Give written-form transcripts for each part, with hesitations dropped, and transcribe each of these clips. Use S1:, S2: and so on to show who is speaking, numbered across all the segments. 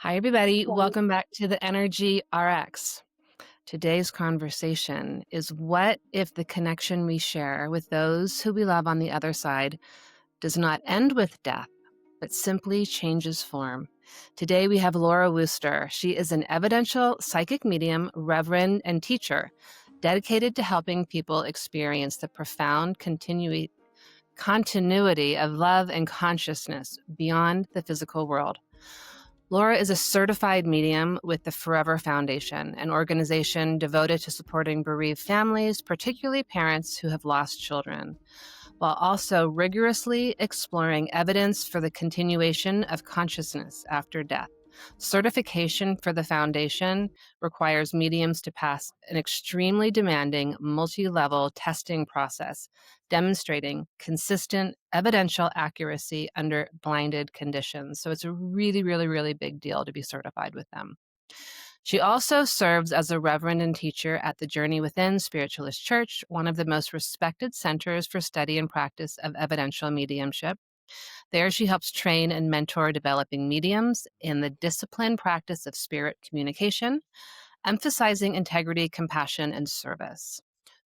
S1: Hi, everybody.
S2: Right.
S1: Welcome back to the Energy RX. Today's conversation is what if the connection we share with those who we love on the other side does not end with death, but simply changes form? Today, we have Laura Wooster. She is an evidential psychic medium, reverend, and teacher dedicated to helping people experience the profound continuity of love and consciousness beyond the physical world. Laura is a certified medium with the Forever Foundation, an organization devoted to supporting bereaved families, particularly parents who have lost children, while also rigorously exploring evidence for the continuation of consciousness after death. Certification for the foundation requires mediums to pass an extremely demanding multi-level testing process, demonstrating consistent evidential accuracy under blinded conditions. So it's a really, really, really big deal to be certified with them. She also serves as a reverend and teacher at the Journey Within Spiritualist Church, one of the most respected centers for study and practice of evidential mediumship. There, she helps train and mentor developing mediums in the disciplined practice of spirit communication, emphasizing integrity, compassion, and service.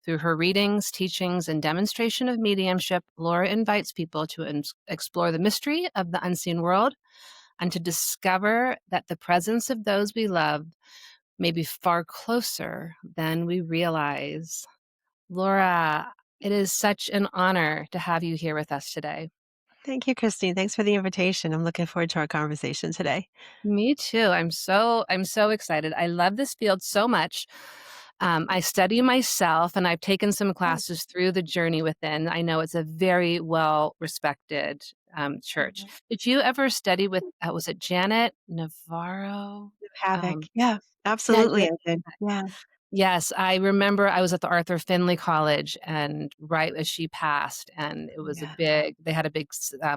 S1: Through her readings, teachings, and demonstration of mediumship, Laura invites people to explore the mystery of the unseen world and to discover that the presence of those we love may be far closer than we realize. Laura, it is such an honor to have you here with us today.
S2: Thank you, Christine. Thanks for the invitation. I'm looking forward to our conversation today.
S1: Me too. I'm so excited. I love this field so much. I study myself, and I've taken some
S2: Oh,
S1: classes through the Journey Within. I know it's a very well respected church.
S2: mhm.
S1: Did you ever study with? Was it Janet Navarro?
S2: Havoc.
S1: Um,
S2: Yeah,
S1: yeah,
S2: absolutely. I did. Yeah.
S1: yes, I remember I was at the Arthur Findlay College and right as she passed, and it was a
S2: Yeah.
S1: big they had a big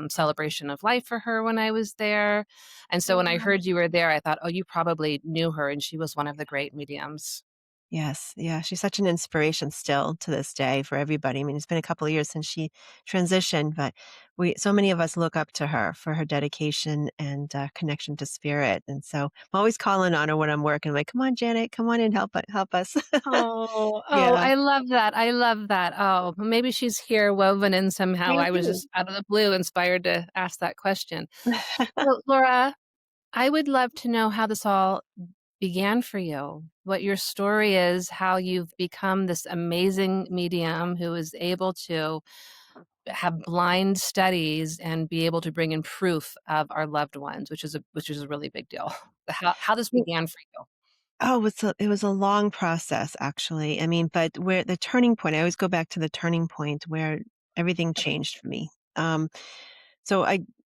S1: celebration of life for her when I was there. And so when I
S2: Wow.
S1: heard you were there, I thought, oh, you probably knew her, and she was one of the great mediums.
S2: Yes. Yeah. She's such an inspiration still to this day for everybody. I mean, it's been a couple of years since she transitioned, but so many of us look up to her for her dedication and connection to spirit. And so I'm always calling on her when I'm working, like, come on, Janet, come on and help us.
S1: Oh,
S2: Yeah.
S1: I love that. I love that. Oh, maybe she's here woven in somehow. I was
S2: Maybe.
S1: just out of the blue inspired to ask that question. Well, Laura, I would love to know how this all began for you, what your story is, how you've become this amazing medium who is able to have blind studies and be able to bring in proof of our loved ones, which is a really big deal. How this began for you.
S2: Oh, it was a long process, actually. I mean, but where the turning point, I always go back to the turning point where everything changed for me. So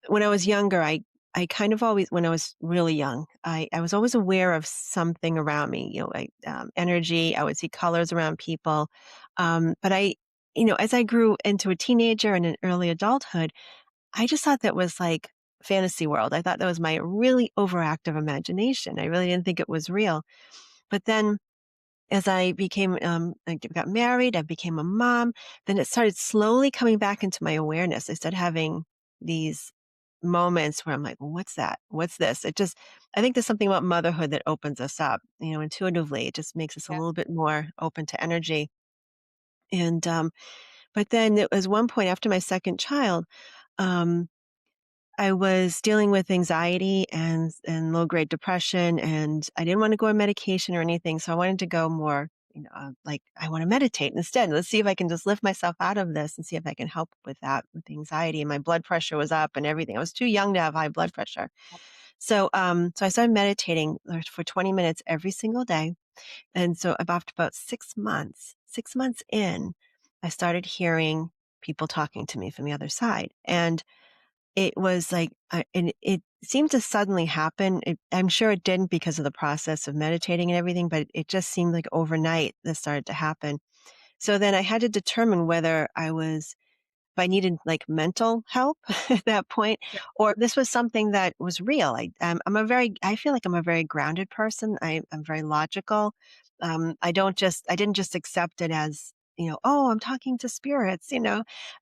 S2: when I was younger, I kind of always, when I was really young, I was always aware of something around me, energy. I would see colors around people. But as I grew into a teenager and an early adulthood, I just thought that was like fantasy world. I thought that was my really overactive imagination. I really didn't think it was real. But then as I got married, I became a mom, then it started slowly coming back into my awareness. I started having these moments where I'm like, well, what's that? What's this? I think there's something about motherhood that opens us up, intuitively. It just makes us a
S1: Yeah.
S2: little bit more open to energy. And, but then there was one point after my second child, um, I was dealing with anxiety and low grade depression, and I didn't want to go on medication or anything. So I wanted to go more, like I want to meditate instead. Let's see if I can just lift myself out of this and see if I can help with that, with the anxiety. And my blood pressure was up and everything. I was too young to have high blood pressure. So I started meditating for 20 minutes every single day. And so about 6 months in, I started hearing people talking to me from the other side. And it was like, and it seemed to suddenly happen. I'm sure it didn't because of the process of meditating and everything, but it just seemed like overnight this started to happen. So then I had to determine whether if I needed like mental help at that point,
S1: Yeah.
S2: or this was something that was real. I feel like I'm a very grounded person. I'm very logical. I didn't just accept it as, oh, I'm talking to spirits.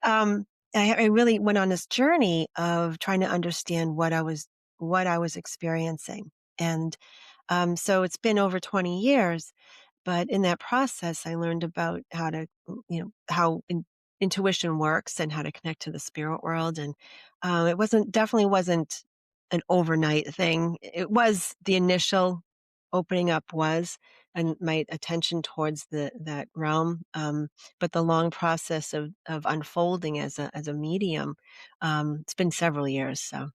S2: Um, I really went on this journey of trying to understand what I was experiencing. And so it's been over 20 years, but in that process, I learned about how to, how intuition works and how to connect to the spirit world. And it definitely wasn't an overnight thing. It was the initial opening up was, and my attention towards that realm. But the long process of unfolding as a medium, it's been several years. So.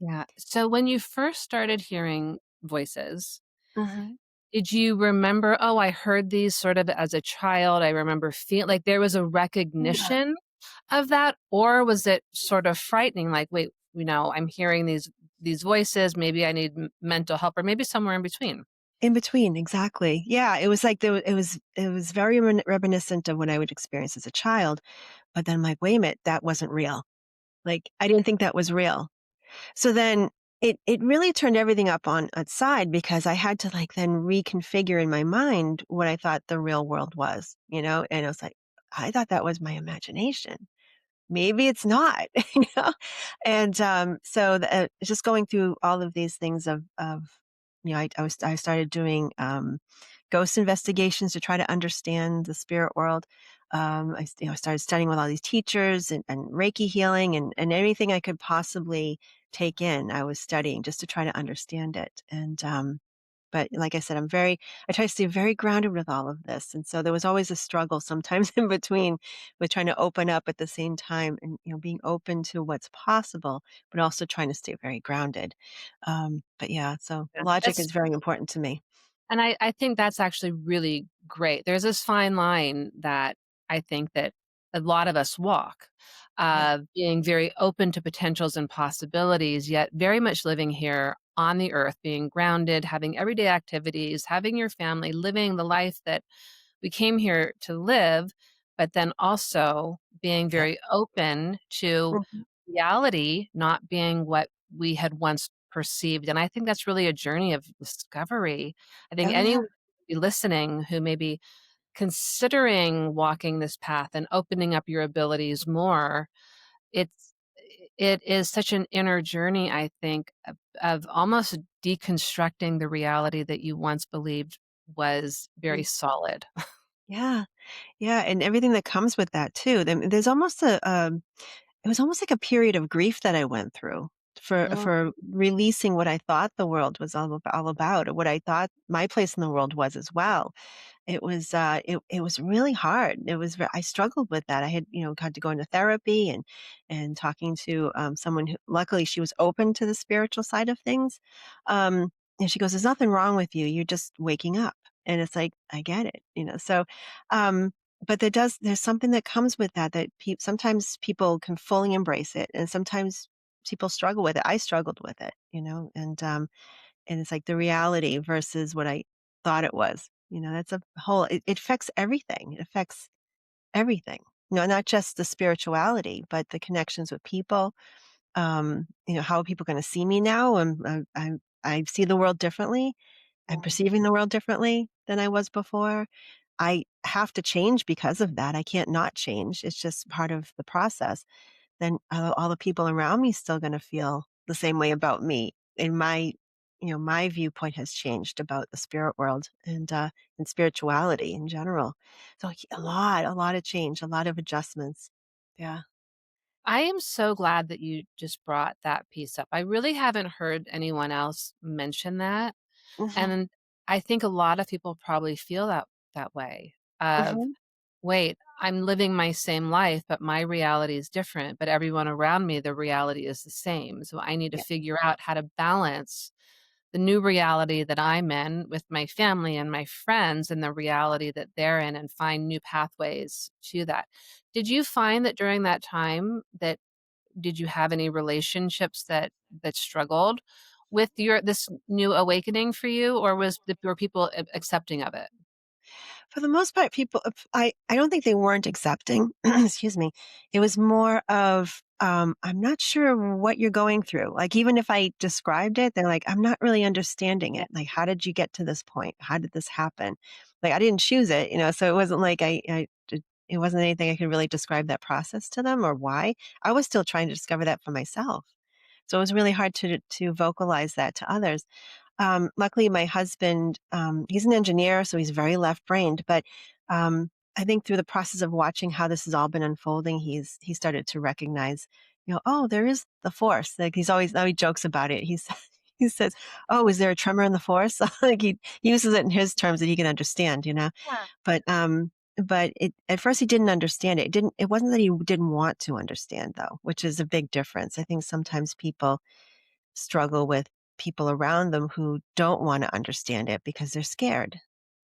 S1: Yeah. So when you first started hearing voices,
S2: Mhm.
S1: did you remember, "Oh, I heard these sort of as a child. I remember feel like there was a
S2: Yeah.
S1: recognition of that?" Or was it sort of frightening, like, "Wait, I'm hearing these voices, maybe I need mental help," or maybe somewhere in between?
S2: In between, exactly. Yeah, it was like it was very reminiscent of what I would experience as a child, but then I'm like, "Wait a minute, that wasn't real." Like, I didn't think that was real. So then it really turned everything up on its side because I had to, like, then reconfigure in my mind what I thought the real world was, and I was like, "I thought that was my imagination. Maybe it's not," you know? And, so just going through all of these things I started doing, ghost investigations to try to understand the spirit world. I started studying with all these teachers and Reiki healing and everything I could possibly take in, I was studying just to try to understand it. And, but like I said, I try to stay very grounded with all of this. And so there was always a struggle sometimes in between with trying to open up at the same time and, being open to what's possible, but also trying to stay very grounded. But yeah, so
S1: Yeah.
S2: logic
S1: That's
S2: is very important to me.
S1: And I think that's actually really great. There's this fine line that I think that a lot of us walk,
S2: Yeah.
S1: being very open to potentials and possibilities, yet very much living here on the earth, being grounded, having everyday activities, having your family, living the life that we came here to live, but then also being
S2: Yeah.
S1: very open to
S2: Mhm.
S1: reality not being what we had once perceived. And I think that's really a journey of discovery. I think
S2: Oh, yeah.
S1: anyone listening who may be considering walking this path and opening up your abilities more, it's it is such an inner journey, I think, of almost deconstructing the reality that you once believed was very
S2: Mm.
S1: solid.
S2: Yeah. Yeah. And everything that comes with that too. There's almost it was almost like a period of grief that I went through
S1: Mm.
S2: for releasing what I thought the world was all about, or what I thought my place in the world was as well. It was really hard. I struggled with that. I had, had to go into therapy and talking to, someone who luckily she was open to the spiritual side of things. Um, and she goes, "There's nothing wrong with you. You're just waking up." And it's like, I get it. So, um, but there's something that comes with that sometimes people can fully embrace it, and sometimes people struggle with it. I struggled with it. And it's like the reality versus what I thought it was. That's a whole it affects everything. It affects everything. Not just the spirituality, but the connections with people. How are people gonna see me now? I see the world differently. I'm
S1: Mm.
S2: perceiving the world differently than I was before. I have to change because of that. I can't not change. It's just part of the process. Then all the people around me still going to feel the same way about me. And my viewpoint has changed about the spirit world and spirituality in general. So a lot of change, a lot of adjustments. Yeah.
S1: I am so glad that you just brought that piece up. I really haven't heard anyone else mention that,
S2: Hmm.
S1: and I think a lot of people probably feel that way of,
S2: Hmm.
S1: "Wait, I'm living my same life, but my reality is different, but everyone around me, the reality is the same. So I need to
S2: Yeah.
S1: figure out how to balance the new reality that I'm in with my family and my friends and the reality that they're in and find new pathways to that." Did you find that during that time that did you have any relationships that struggled with this new awakening for you, or were people accepting of it?
S2: For the most part, I don't think they weren't accepting. Excuse me. It was more of, I'm not sure what you're going through. Like, even if I described it, they're like, I'm not really understanding it. Like, how did you get to this point? How did this happen? Like, I didn't choose it. So it wasn't like it wasn't anything I could really describe that process to them or why. I was still trying to discover that for myself. So it was really hard to vocalize that to others. Luckily, my husband, he's an engineer, so he's very left brained. But I think through the process of watching how this has all been unfolding, he started to recognize, oh, there is the force. Like he's always now he jokes about it. He says, "Oh, is there a tremor in the force?" Like he uses it in his terms that he can understand,
S1: Yeah.
S2: But at first he didn't understand it. It wasn't that he didn't want to understand though, which is a big difference. I think sometimes people struggle with people around them who don't want to understand it because they're scared,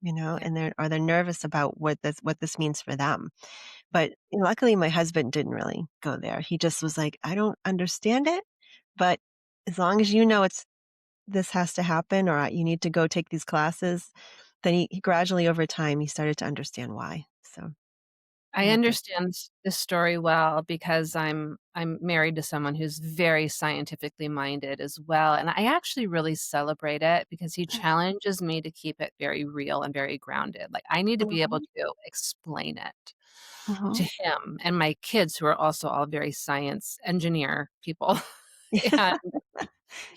S1: Yeah.
S2: and they're nervous about what this means for them. But luckily my husband didn't really go there. He just was like, I don't understand it, but as long as this has to happen, or you need to go take these classes, then he gradually over time he started to understand why. So
S1: I
S2: yeah, but
S1: understand this story well because I'm married to someone who's very scientifically minded as well, and I actually really celebrate it because he challenges me to keep it very real and very grounded. Like, I need to be able
S2: Mhm,
S1: to explain it to
S2: mhm.
S1: him and my kids who are also all very science engineer people. And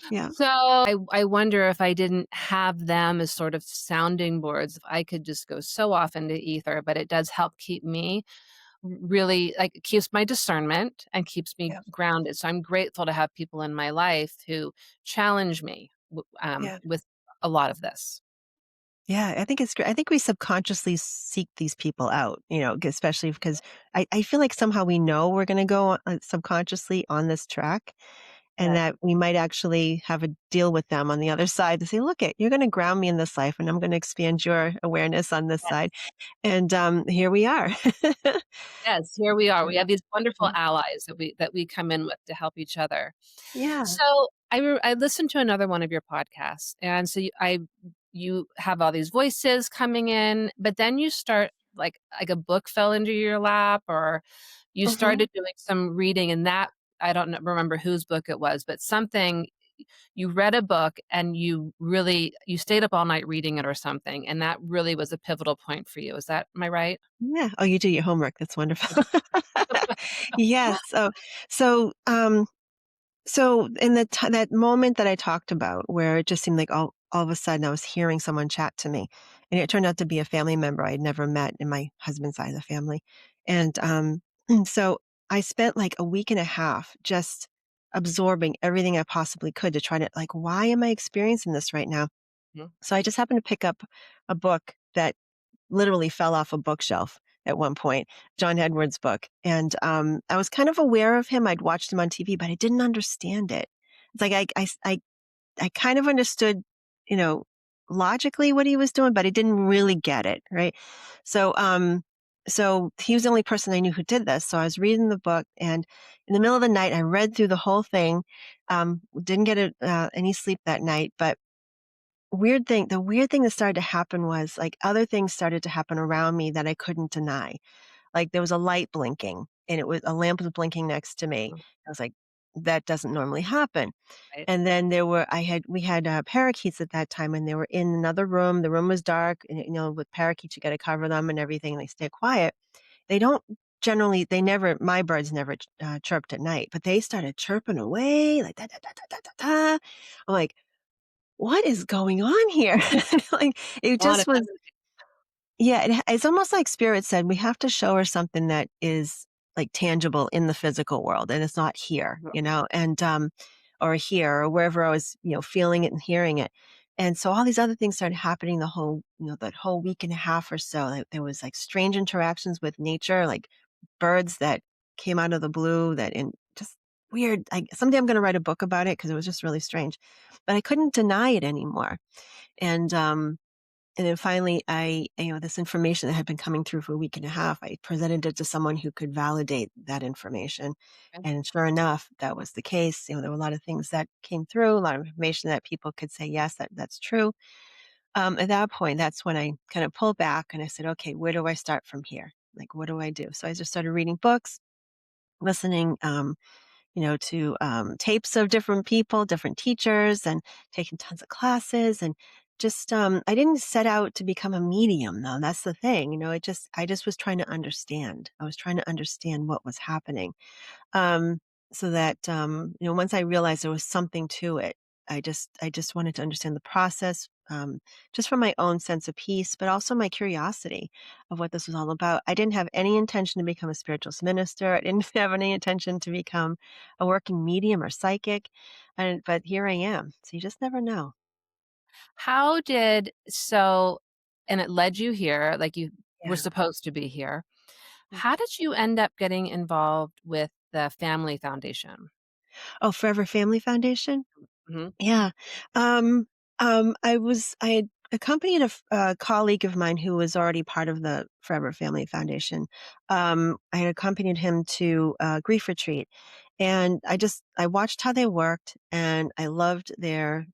S2: Yeah,
S1: so I wonder if I didn't have them as sort of sounding boards, if I could just go so off into ether, but it does help keep me really like, it keeps my discernment and keeps me
S2: yeah,
S1: grounded, so I'm grateful to have people in my life who challenge me
S2: yeah.
S1: with a lot of this.
S2: Yeah, I think it's great. I think we subconsciously seek these people out, especially because I feel like somehow we know we're going to go subconsciously on this track, and
S1: Yes,
S2: that we might actually have a deal with them on the other side to say, look, you're going to ground me in this life, and I'm going to expand your awareness on this side.
S1: yes,
S2: And here we are.
S1: yes, here we are.
S2: Yeah.
S1: We have these wonderful
S2: Yeah.
S1: allies that we come in with to help each other.
S2: Yeah.
S1: So, I listened to another one of your podcasts, and so you have all these voices coming in, but then you start like a book fell into your lap, or you
S2: Mhm.
S1: started doing some reading, and that I don't kn remember whose book it was, but something you read a book and you stayed up all night reading it or something, and that really was a pivotal point for you. Is that am I right?
S2: Yeah. Oh, you do your homework. That's wonderful. Yes. So in that moment that I talked about where it just seemed like all of a sudden I was hearing someone chat to me, and it turned out to be a family member I'd never met in my husband's side of the family. And so I spent like a week and a half just absorbing everything I possibly could to try to like, why am I experiencing this right now?
S1: Mhm.
S2: So I just happened to pick up a book that literally fell off a bookshelf at one point, John Edwards' book. And I was kind of aware of him. I'd watched him on TV, but I didn't understand it. It's like I kind of understood, you know, logically what he was doing, but I didn't really get it. Right. So, so he was the only person I knew who did this. So I was reading the book, and in the middle of the night, I read through the whole thing. Didn't get any sleep that night, but the weird thing that started to happen was like other things started to happen around me that I couldn't deny. Like there was a light blinking, and a lamp was blinking next to me.
S1: Mhm.
S2: I was like, that doesn't normally happen.
S1: Right.
S2: And then we had parakeets at that time, and they were in another room. The room was dark, and with parakeets, you got to cover them and everything. And they stay quiet. They don't they never, my birds never chirped at night, but they started chirping away like da da da da da da da. I'm like, what is going on here? Like, it
S1: A lot
S2: just
S1: of
S2: was
S1: energy.
S2: yeah, it's almost like spirit said, "We have to show her something that is, like, tangible in the physical world, and it's not here," and, or here, or wherever I was, feeling it and hearing it. And so all these other things started happening that whole week and a half or so. Like, there was, like, strange interactions with nature, like birds that came out of the blue that in just weird someday I'm gonna write a book about it because it was just really strange. But I couldn't deny it anymore. And, and then finally, this information that had been coming through for a week and a half, I presented it to someone who could validate that information.
S1: Okay.
S2: And sure enough, that was the case. There were a lot of things that came through, a lot of information that people could say, yes, that's true. At that point, that's when I kind of pulled back and I said, okay, where do I start from here? Like, what do I do? So I just started reading books, listening, to tapes of different people, different teachers, and taking tons of classes. And just, I didn't set out to become a medium, though. That's the thing. I just was trying to understand. I was trying to understand what was happening. Um, so that, once I realized there was something to it, I just wanted to understand the process, just for my own sense of peace, but also my curiosity of what this was all about. I didn't have any intention to become a spiritualist minister. I didn't have any intention to become a working medium or psychic, but here I am. So you just never know.
S1: How did so and it led you here, like you were
S2: Yeah.
S1: supposed to be here. How did you end up getting involved with the Family Foundation?
S2: Oh, Forever Family Foundation?
S1: Mhm.
S2: Yeah. Um, I had accompanied a colleague of mine who was already part of the Forever Family Foundation. I had accompanied him to a grief retreat, and I watched how they worked, and I loved their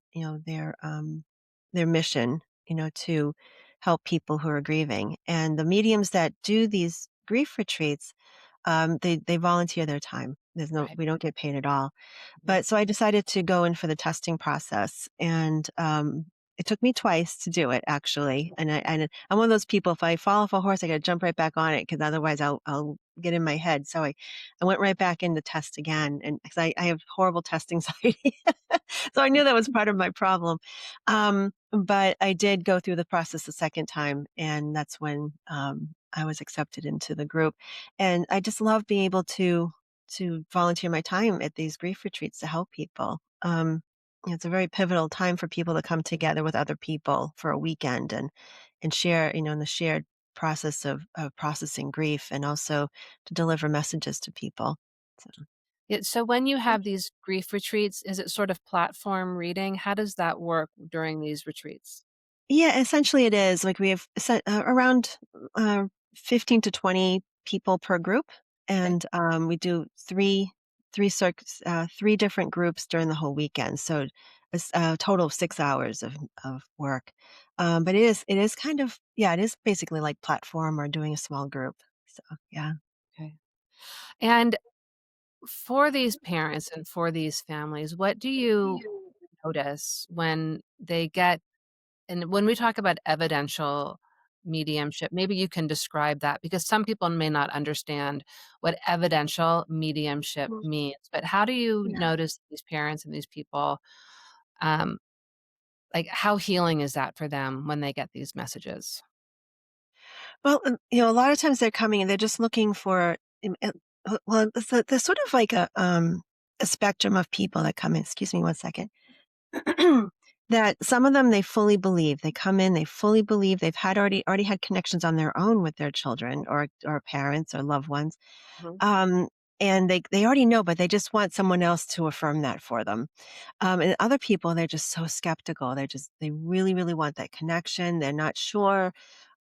S2: mission, to help people who are grieving. And the mediums that do these grief retreats, they volunteer their time.
S1: Right.
S2: We don't get paid at all,
S1: Mhm.
S2: but so I decided to go in for the testing process, and, it took me twice to do it, actually, and I'm one of those people, if I fall off a horse, I gotta jump right back on it because otherwise I'll get in my head, so I went right back in to test again, and 'cause I have horrible test anxiety, so I knew that was part of my problem, but I did go through the process a second time, and that's when, I was accepted into the group, and I just love being able to volunteer my time at these grief retreats to help people. It's a very pivotal time for people to come together with other people for a weekend and share, in the shared process of processing grief and also to deliver messages to people. So,
S1: Yeah, so when you have these grief retreats, is it sort of platform reading? How does that work during these retreats?
S2: yeah, essentially it is like we have around uh, 15 to 20 people per group,
S1: Okay.
S2: and we do three different groups during the whole weekend. So it's a total of 6 hours of work. But it is kind of, yeah, it is basically like platform or doing a small group. So yeah.
S1: Okay. And for these parents and for these families, what do you notice when they get and when we talk about evidential mediumship, maybe you can describe that because some people may not understand what evidential mediumship
S2: Mhm.
S1: means. But how do you
S2: Yeah.
S1: notice these parents and these people, um, like how healing is that for them when they get these messages?
S2: Well, a lot of times they're coming and they're just looking for, well, there's sort of like a spectrum of people that come in. Excuse me one second. That some of them they fully believe. They come in, they fully believe they've had already had connections on their own with their children or parents or loved ones.
S1: Mhm.
S2: Um, and they already know, but they just want someone else to affirm that for them. And other people, they're just so skeptical. They really, really want that connection. They're not sure.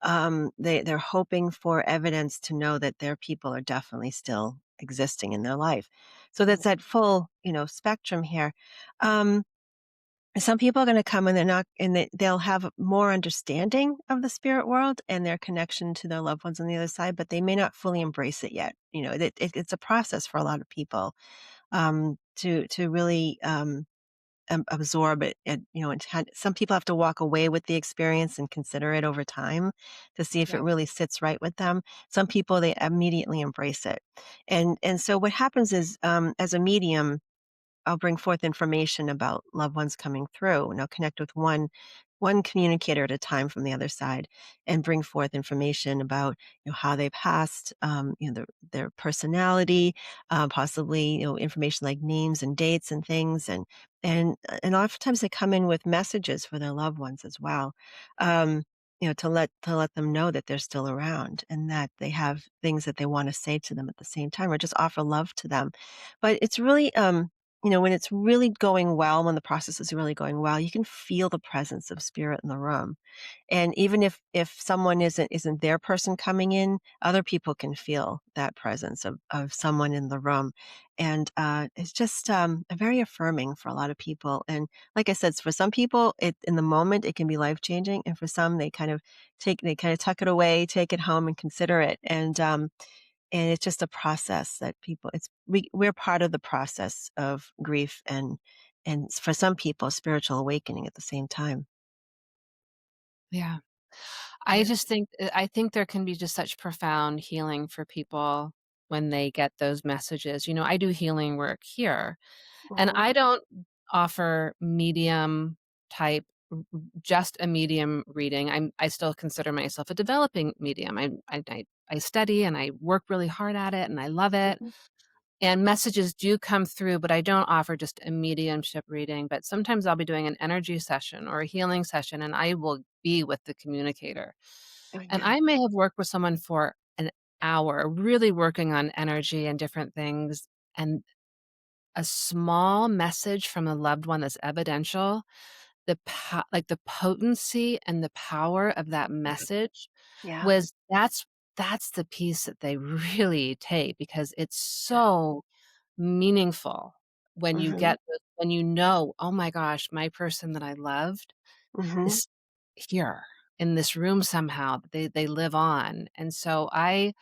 S2: They're hoping for evidence to know that their people are definitely still existing in their life. So that's that full, spectrum here. Um, some people are going to come and they're not, and they'll have more understanding of the spirit world and their connection to their loved ones on the other side, but they may not fully embrace it yet. It's a process for a lot of people, to really absorb it. Some people have to walk away with the experience and consider it over time to see if
S1: Yeah.
S2: it really sits right with them. Some people they immediately embrace it, and so what happens is, as a medium, I'll bring forth information about loved ones coming through, and I'll connect with one communicator at a time from the other side, and bring forth information about how they passed, their personality, possibly information like names and dates and things, and oftentimes they come in with messages for their loved ones as well. Um, to let them know that they're still around and that they have things that they want to say to them at the same time, or just offer love to them. But it's really when it's really going well, when the process is really going well, you can feel the presence of spirit in the room. And even if someone isn't their person coming in, other people can feel that presence of someone in the room. And it's just very affirming for a lot of people. And like I said, for some people, it in the moment it can be life changing, and for some they kind of tuck it away, take it home, and consider it. And it's just a process that we're part of the process of grief and for some people, spiritual awakening at the same time.
S1: Yeah.
S2: Yeah.
S1: I think there can be just such profound healing for people when they get those messages. I do healing work here, and
S2: Mhm.
S1: I don't offer medium type just a medium reading. I still consider myself a developing medium. I study and I work really hard at it and I love it.
S2: Mhm.
S1: And messages do come through, but I don't offer just a mediumship reading. But sometimes I'll be doing an energy session or a healing session, and I will be with the communicator.
S2: Oh,
S1: And
S2: yeah.
S1: I may have worked with someone for an hour, really working on energy and different things. And a small message from a loved one that's evidential, like the potency and the power of that message
S2: Yeah.
S1: was that's the piece that they really take because it's so meaningful when you
S2: Mhm.
S1: get when "Oh my gosh, my person that I loved
S2: Mhm.
S1: is here in this room somehow. They live on." And so I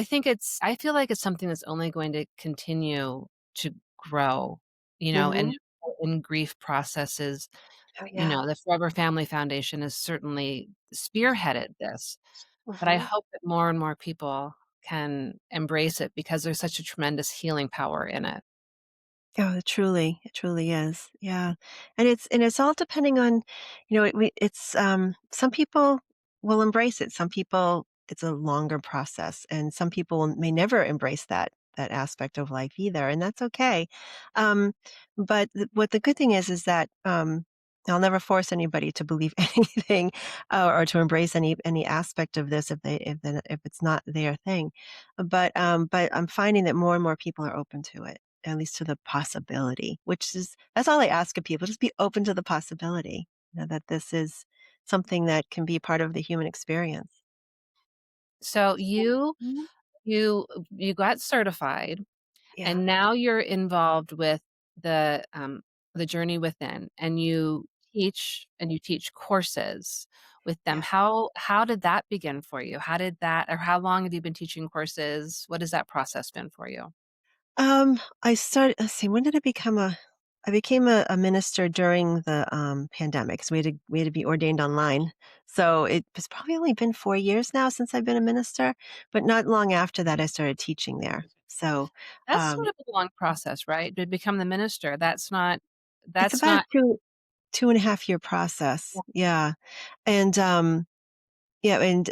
S1: feel like it's something that's only going to continue to grow, and
S2: Mhm.
S1: in grief processes,
S2: Oh, yeah.
S1: the Forever Family Foundation has certainly spearheaded this, but I
S2: Mhm.
S1: hope that more and more people can embrace it because there's such a tremendous healing power in it.
S2: Oh, it truly is. Yeah. And it's all depending on, some people will embrace it. Some people it's a longer process and some people may never embrace that aspect of life either, and that's okay. Um, but what the good thing is that I'll never force anybody to believe anything or to embrace any aspect of this if it's not their thing. But I'm finding that more and more people are open to it, at least to the possibility, which is that's all I ask of people, just be open to the possibility, that this is something that can be part of the human experience.
S1: So
S2: Mhm.
S1: you got certified,
S2: Yeah,
S1: and now you're involved with the journey within, and you teach courses with them.
S2: yeah.
S1: How did that begin for you? How did that or how long have you been teaching courses? What has that process been for you?
S2: I started let's see, when did I became a minister during the, pandemic, so we had to be ordained online. So, it was probably only been 4 years now since I've been a minister, but not long after that, I started teaching there. So,
S1: That's sort
S2: um,
S1: of a long process, right? To become the minister.
S2: it's
S1: That's
S2: about a
S1: not
S2: 2.5 year process. Yeah, and, yeah, and,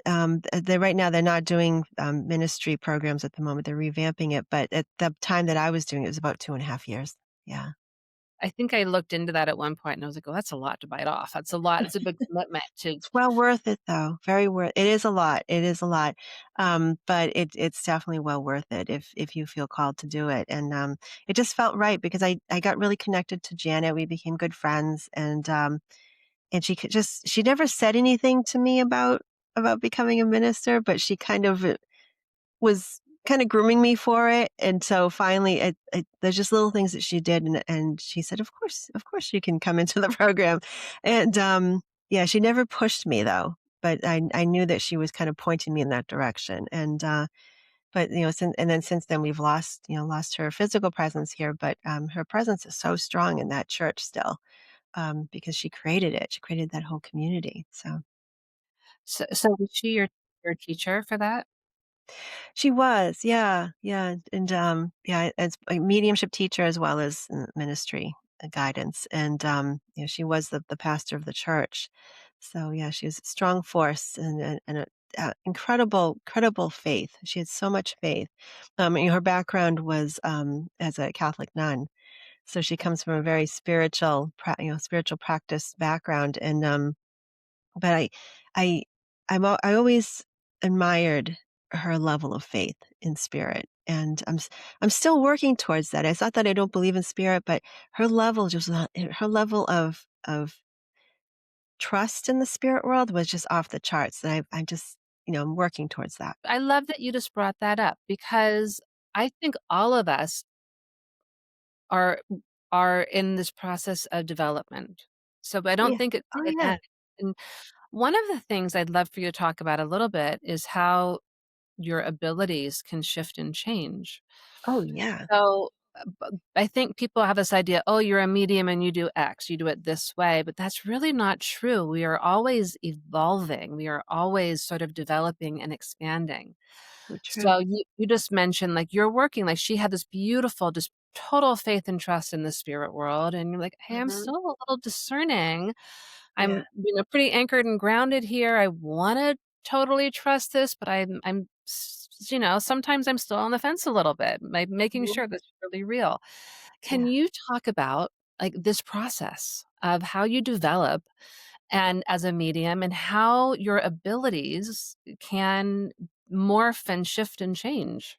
S2: they right now, they're not doing, ministry programs at the moment, they're revamping it, but at the time that I was doing it was about 2.5 years. Yeah.
S1: I think I looked into that at one point and I was like, "Oh, that's a lot to bite off. That's a lot. It's a big commitment to."
S2: It's well worth it though, very worth it is a lot, it is a lot, but it's definitely well worth it if you feel called to do it, and, it just felt right because I got really connected to Janet, we became good friends, and she never said anything to me about becoming a minister, but she kind of was kinda grooming me for it, and so finally, there's just little things that she did, and she said, of course you can come into the program." And, yeah, she never pushed me though, but I knew that she was kind of pointing me in that direction, and, but, since then, we've lost her physical presence here, but, her presence is so strong in that church still, because she created it. She created that whole community, so
S1: So was she your teacher for that?
S2: she was, yeah, yeah, and, yeah, as a mediumship teacher as well as, ministry, guidance, and, she was the pastor of the church. So, yeah, she was a strong force and incredible faith. She had so much faith. Her background was, as a Catholic nun, so she comes from a very spiritual practice background, and, but I I always admired her level of faith in spirit, and I'm still working towards that. It's not that I don't believe in spirit, but her level of trust in the spirit world was just off the charts, and I'm just I'm working towards that.
S1: I love that you just brought that up because I think all of us are are in this process of development. So I don't
S2: Yeah.
S1: think
S2: Oh,
S1: it
S2: yeah.
S1: ends. And one of the things I'd love for you to talk about a little bit is how your abilities can shift and change.
S2: Oh, yeah.
S1: I think people have this idea, "Oh, you're a medium and you do X, you do it this way," but that's really not true. We are always evolving. We are always sort of developing and expanding.
S2: So true.
S1: So you just mentioned, like, you're working like, she had this beautiful, just total faith and trust in the spirit world, and you're like, "Hey, I'm
S2: Mhm.
S1: still a little discerning.
S2: Yeah.
S1: I'm, pretty anchored and grounded here. I wanna totally trust this, but sometimes I'm still on the fence a little bit, making
S2: Mhm.
S1: sure this is really real." Can
S2: Yeah.
S1: you talk about, like, this process of how you develop and as a medium and how your abilities can morph and shift and change?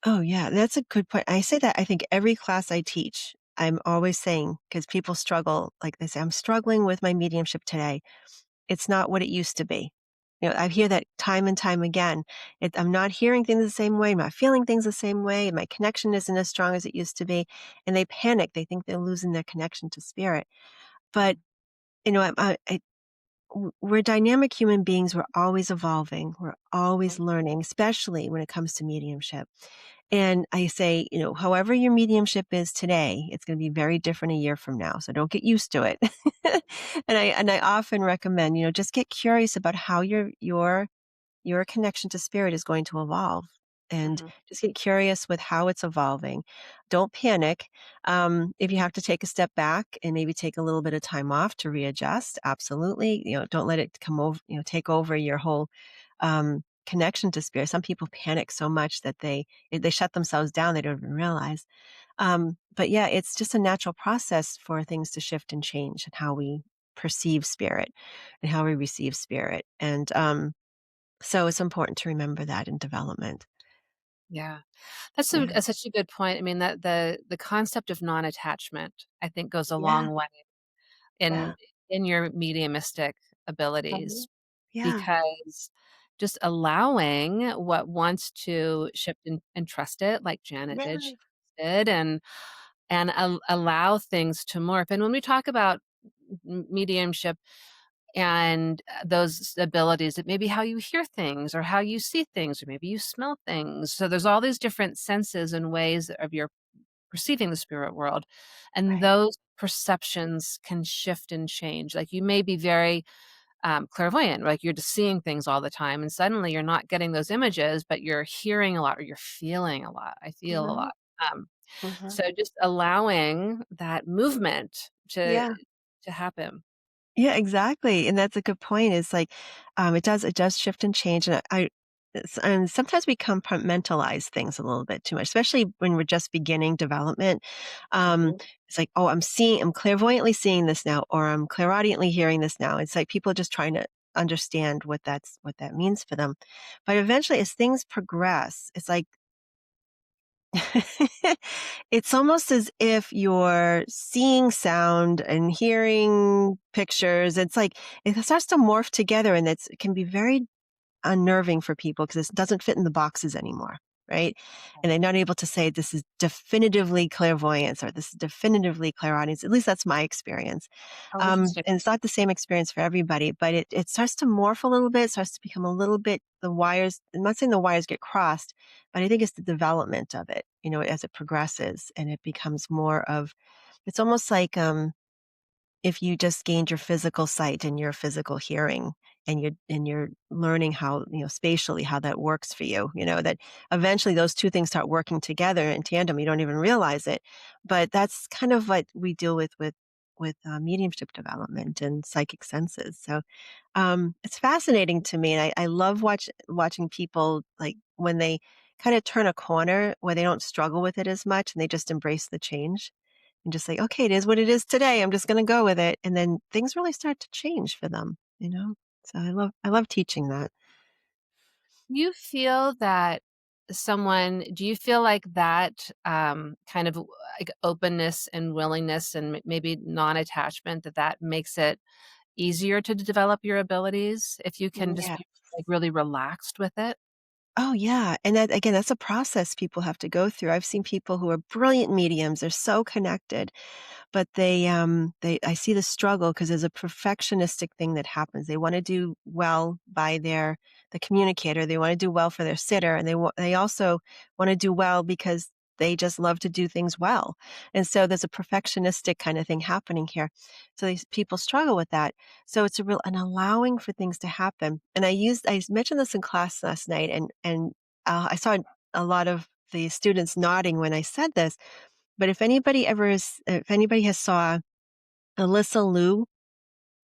S2: Oh, yeah, that's a good point. I say that I think every class I teach, I'm always saying, because people struggle, like they say, "I'm struggling with my mediumship today. It's not what it used to be." I hear that time and time again. I'm not hearing things the same way, I'm not feeling things the same way, my connection isn't as strong as it used to be, and they panic. They think they're losing their connection to spirit. But, we're dynamic human beings. We're always evolving. We're always learning, especially when it comes to mediumship. And I say, however your mediumship is today, it's going to be very different a year from now. So don't get used to it. And I often recommend, just get curious about how your connection to spirit is going to evolve, and
S1: Mhm.
S2: just get curious with how it's evolving. Don't panic. If you have to take a step back and maybe take a little bit of time off to readjust, absolutely. Don't let it come over, take over your whole connection to spirit. Some people panic so much that they shut themselves down. They don't even realize. But yeah, it's just a natural process for things to shift and change, and how we perceive spirit and how we receive spirit. And so it's important to remember that in development.
S1: Yeah. That's
S2: Yeah.
S1: such a good point. I mean, that the concept of non-attachment, I think, goes a
S2: Yeah.
S1: long way
S2: Yeah.
S1: in your mediumistic abilities
S2: Mhm. Yeah.
S1: because just allowing what wants to shift and trust it, like Janet did,
S2: Yeah.
S1: she did, and allow things to morph. And when we talk about mediumship and those abilities, it may be how you hear things or how you see things or maybe you smell things. So there's all these different senses and ways of your perceiving the spirit world, and
S2: Right.
S1: those perceptions can shift and change. Like, you may be very clairvoyant, like you're just seeing things all the time, and suddenly you're not getting those images, but you're hearing a lot or you're feeling a lot. I feel a
S2: Mhm.
S1: lot. Um,
S2: Mhm.
S1: so just allowing that movement
S2: Yeah.
S1: to happen.
S2: Yeah, exactly, and that's a good point. It's like, it does shift and change, and and sometimes we compartmentalize things a little bit too much, especially when we're just beginning development. Um,
S1: Mhm.
S2: it's like, "Oh, I'm clairvoyantly seeing this now," or "I'm clairaudiently hearing this now." It's like people are just trying to understand what that means for them. But eventually, as things progress, it's like it's almost as if you're seeing sound and hearing pictures. It's like it starts to morph together, and it can be very unnerving for people because it doesn't fit in the boxes anymore, right? And they're not able to say this is definitively clairvoyance or this is definitively clairaudience. At least that's my experience.
S1: Oh, interesting.
S2: And it's not the same experience for everybody, but it starts to morph a little bit, starts to become a little bit the wires. I'm not saying the wires get crossed, but I think it's the development of it, as it progresses and it becomes more of, it's almost like if you just gained your physical sight and your physical hearing, and you're learning how, spatially how that works for you, that eventually those two things start working together in tandem. You don't even realize it, but that's kind of what we deal with mediumship development and psychic senses. So it's fascinating to me, and I love watching people, like when they kind of turn a corner where they don't struggle with it as much and they just embrace the change and just say, "Okay, it is what it is today. I'm just gonna go with it." And then things really start to change for them. So I love teaching that.
S1: You feel that do you feel like that, kind of like openness and willingness and maybe non-attachment, that makes it easier to develop your abilities if you can just
S2: Yeah.
S1: be, like, really relaxed with it?
S2: Oh, yeah, and that again, that's a process people have to go through. I've seen people who are brilliant mediums, they're so connected, but they I see the struggle because there's a perfectionistic thing that happens. They wanna do well by the communicator, they wanna do well for their sitter, and they also wanna do well because They just love to do things well. And so there's a perfectionistic kind of thing happening here. So these people struggle with that. So it's a real an allowing for things to happen. And I mentioned this in class last night, and I saw a lot of the students nodding when I said this. But if anybody has saw Alyssa Liu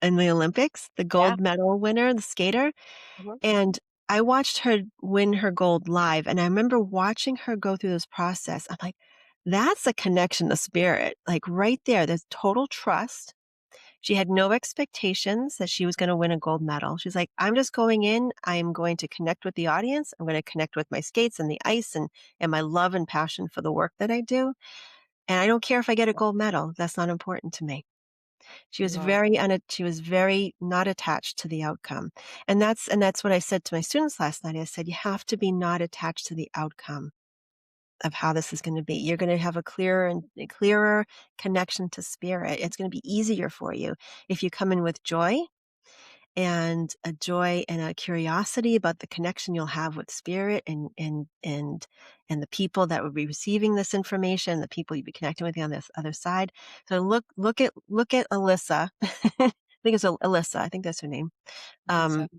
S2: in the Olympics, the
S1: Yeah.
S2: gold medal winner, the skater,
S1: Mhm.
S2: and I watched her win her gold live, and I remember watching her go through this process. I'm like, that's a connection to spirit. Like right there, there's total trust. She had no expectations that she was going to win a gold medal. She's like, I'm just going in. I'm going to connect with the audience. I'm going to connect with my skates and the ice and my love and passion for the work that I do. And I don't care if I get a gold medal. That's not important to me.
S1: Wow.
S2: She was very not attached to the outcome. And that's what I said to my students last night. I said, you have to be not attached to the outcome of how this is going to be. You're going to have a clearer connection to spirit. It's going to be easier for you if you come in with joy and a curiosity about the connection you'll have with spirit and the people that will be receiving this information, the people you'll be connecting with on this other side. So look at Alyssa. I think it's Alyssa. I think that's her name.
S1: I think so.
S2: Um,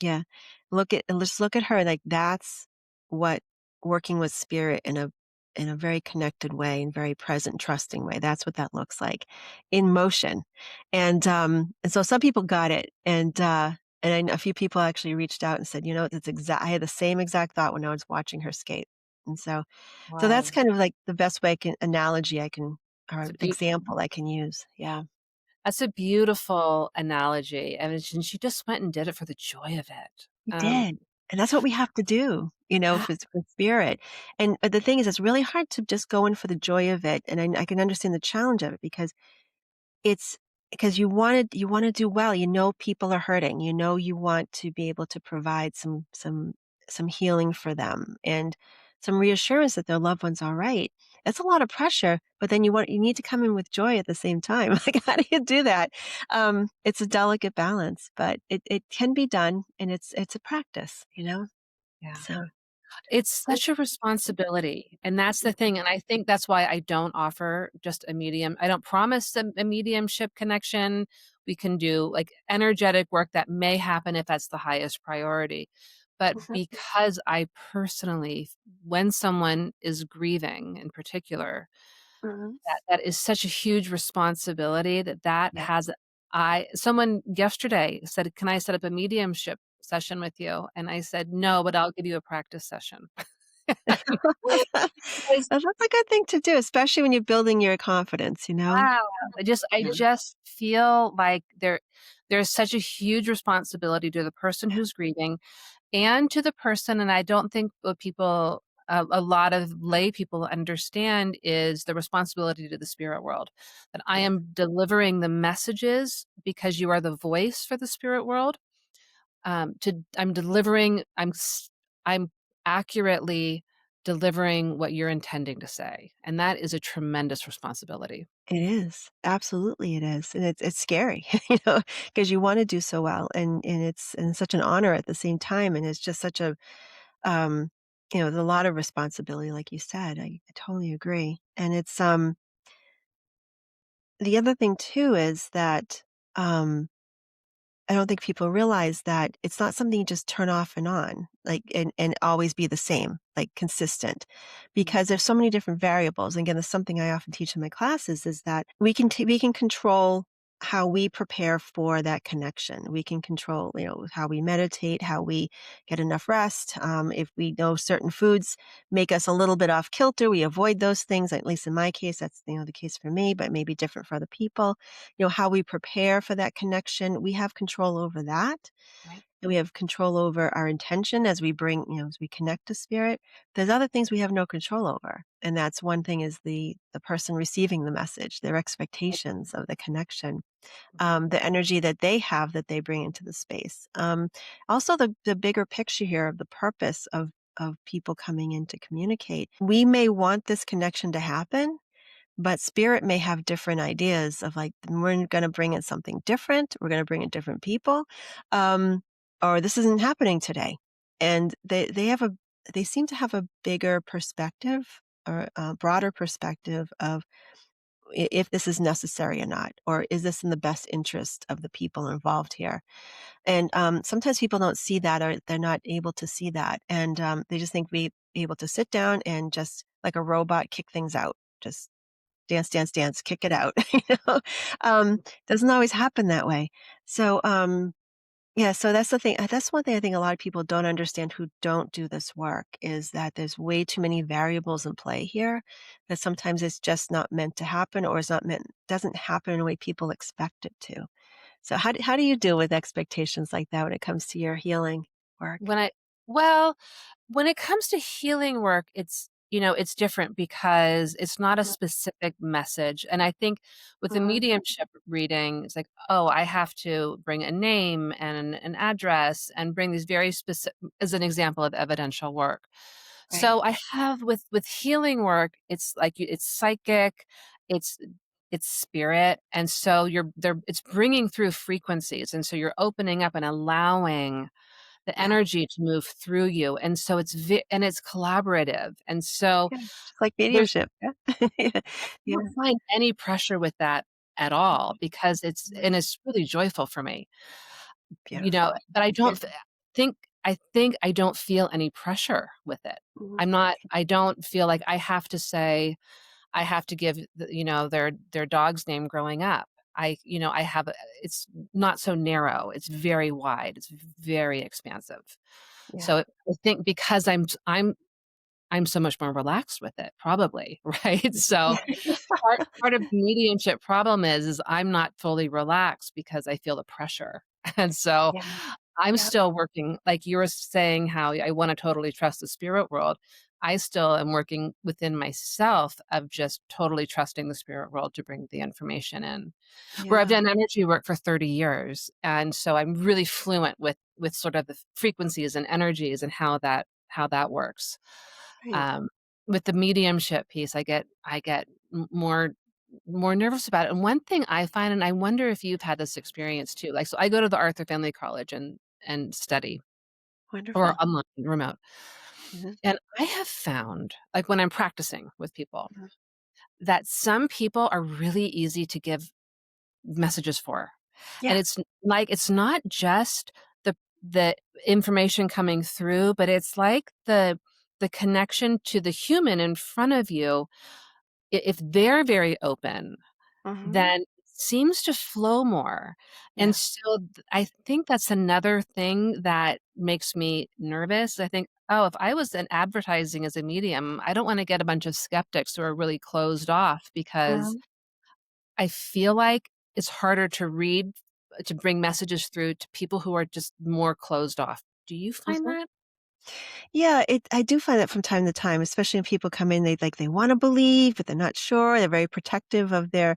S2: yeah. Let's look at her like that's what working with spirit in a very connected way and very present, trusting way. That's what that looks like in motion. And so some people got it. A few people actually reached out and said, you know, I had the same exact thought when I was watching her skate. And so that's
S1: Wow.
S2: kind of like the best way analogy I can,
S1: It's
S2: or
S1: a beau
S2: example I can use. Yeah.
S1: That's a beautiful analogy. I mean, she just went and did it for the joy of it.
S2: We did, and that's what we have to do, you know,
S1: Yeah,
S2: for spirit, and but the thing is, it's really hard to just go in for the joy of it, and I can understand the challenge of it it's because you wanna do well, you know people are hurting, you know you want to be able to provide some healing for them and some reassurance that their loved one's alright. That's a lot of pressure, but then you need to come in with joy at the same time. Like, how do you do that? It's a delicate balance, but it can be done, and it's a practice, you know?
S1: yeah.
S2: So
S1: It's
S2: so
S1: such a responsibility, and that's the thing, and I think that's why I don't offer just a medium. I don't promise a mediumship connection. We can do, like, energetic work that may happen if that's the highest priority, but
S2: Mhm,
S1: because I personally when someone is grieving in particular,
S2: mhm.
S1: that is such a huge responsibility that
S2: Yeah.
S1: has I someone yesterday said, "Can I set up a mediumship session with you?" And I said, "No, but I'll give you a practice session." Because
S2: That's a good thing to do, especially when you're building your confidence, you know?
S1: wow, I
S2: Yeah.
S1: just feel like there's such a huge responsibility to the person who's grieving and to the person, and I don't think what people a lot of lay people understand is the responsibility to the spirit world. That I
S2: Yeah.
S1: am delivering the messages because you are the voice for the spirit world. I'm delivering. I'm accurately delivering what you're intending to say, and that is a tremendous responsibility.
S2: It is. Absolutely it is, and it's scary, because you wanna do so well, and it's such an honor at the same time, and it's just such um, there's a lot of responsibility, like you said. I totally agree, and the other thing too is that, um I don't think people realize that it's not something you just turn off and on, like, and always be the same, like, consistent,
S1: Mm,
S2: because there's so many different variables. And again, that's something I often teach in my classes is that we can control how we prepare for that connection. We can control, how we meditate, how we get enough rest. If we know certain foods make us a little bit off kilter, we avoid those things. At least in my case, that's the case for me, but maybe different for other people. How we prepare for that connection, we have control over that.
S1: right,
S2: And we have control over our intention as as we connect to spirit. There's other things we have no control over. And that's one thing is the person receiving the message, their
S1: right,
S2: expectations of the connection,
S1: mhm,
S2: the energy that they have that they bring into the space. Also the bigger picture here of the purpose of people coming in to communicate. We may want this connection to happen, but spirit may have different ideas of like, we're going to bring in something different. We're going to bring in different people. Um, or this isn't happening today. And they seem to have a bigger perspective or a broader perspective of if this is necessary or not, or is this in the best interest of the people involved here? And sometimes people don't see that, or they're not able to see that, and they just think we be able to sit down and just like a robot kick things out, just dance, dance, dance, kick it out. Doesn't always happen that way. So yeah, so that's the thing. That's one thing I think a lot of people don't understand who don't do this work is that there's way too many variables in play here that sometimes it's just not meant to happen or is not meant doesn't happen in the way people expect it to. So how do you deal with expectations like that when it comes to your healing work?
S1: When I well, when it comes to healing work, it's different because it's not a specific message. And I think with the
S2: Mhm.
S1: mediumship reading, it's like, oh, I have to bring a name and an address and bring these very specific as an example of evidential work.
S2: Right.
S1: So I have with healing work, it's like it's psychic, it's it's spirit, and so it's bringing through frequencies, and so you're opening up and allowing the
S2: Yeah.
S1: energy to move through you, and so and it's collaborative, and so
S2: Yeah. Just like
S1: there's
S2: mediumship. Yeah. Yeah.
S1: I
S2: Yeah.
S1: don't find any pressure with that at all because
S2: Mhm.
S1: it's really joyful for me,
S2: Beautiful.
S1: but
S2: Yeah.
S1: I think I don't feel any pressure with it.
S2: Mhm.
S1: I don't feel like I have to say I have to give their dog's name growing up. I have it's not so narrow, it's very wide, it's very expansive.
S2: Yeah.
S1: So I think because I'm so much more relaxed with it probably, right? So part of the mediumship problem is I'm not fully relaxed because I feel the pressure. And so
S2: Yeah.
S1: I'm
S2: Yeah.
S1: still working like you were saying how I wanna totally trust the spirit world. I still am working within myself of just totally trusting the spirit world to bring the information in. Where I've
S2: Yeah.
S1: done energy work for 30 years, and so I'm really fluent with sort of the frequencies and energies and how that works.
S2: Right.
S1: Um, with the mediumship piece, I get more nervous about it, and one thing I find, and I wonder if you've had this experience too, like, so I go to the Arthur Family College and study, or
S2: Wonderful.
S1: online, remote,
S2: Mhm.
S1: and I have found, like, when I'm practicing with people,
S2: Mhm.
S1: that some people are really easy to give messages for. And
S2: Yeah.
S1: it's not just the information coming through, but it's like the connection to the human in front of you. If they're very open,
S2: Mhm.
S1: then it seems to flow more. And
S2: Yeah.
S1: so I think that's another thing that makes me nervous. I think, oh, if I was in advertising as a medium, I don't want to get a bunch of skeptics who are really closed off because
S2: Mhm.
S1: I feel like it's harder to bring messages through to people who are just more closed off. Do you find
S2: Mhm.
S1: that?
S2: Yeah, I do find that from time to time, especially when people come in, they wanna believe, but they're not sure. They're very protective of their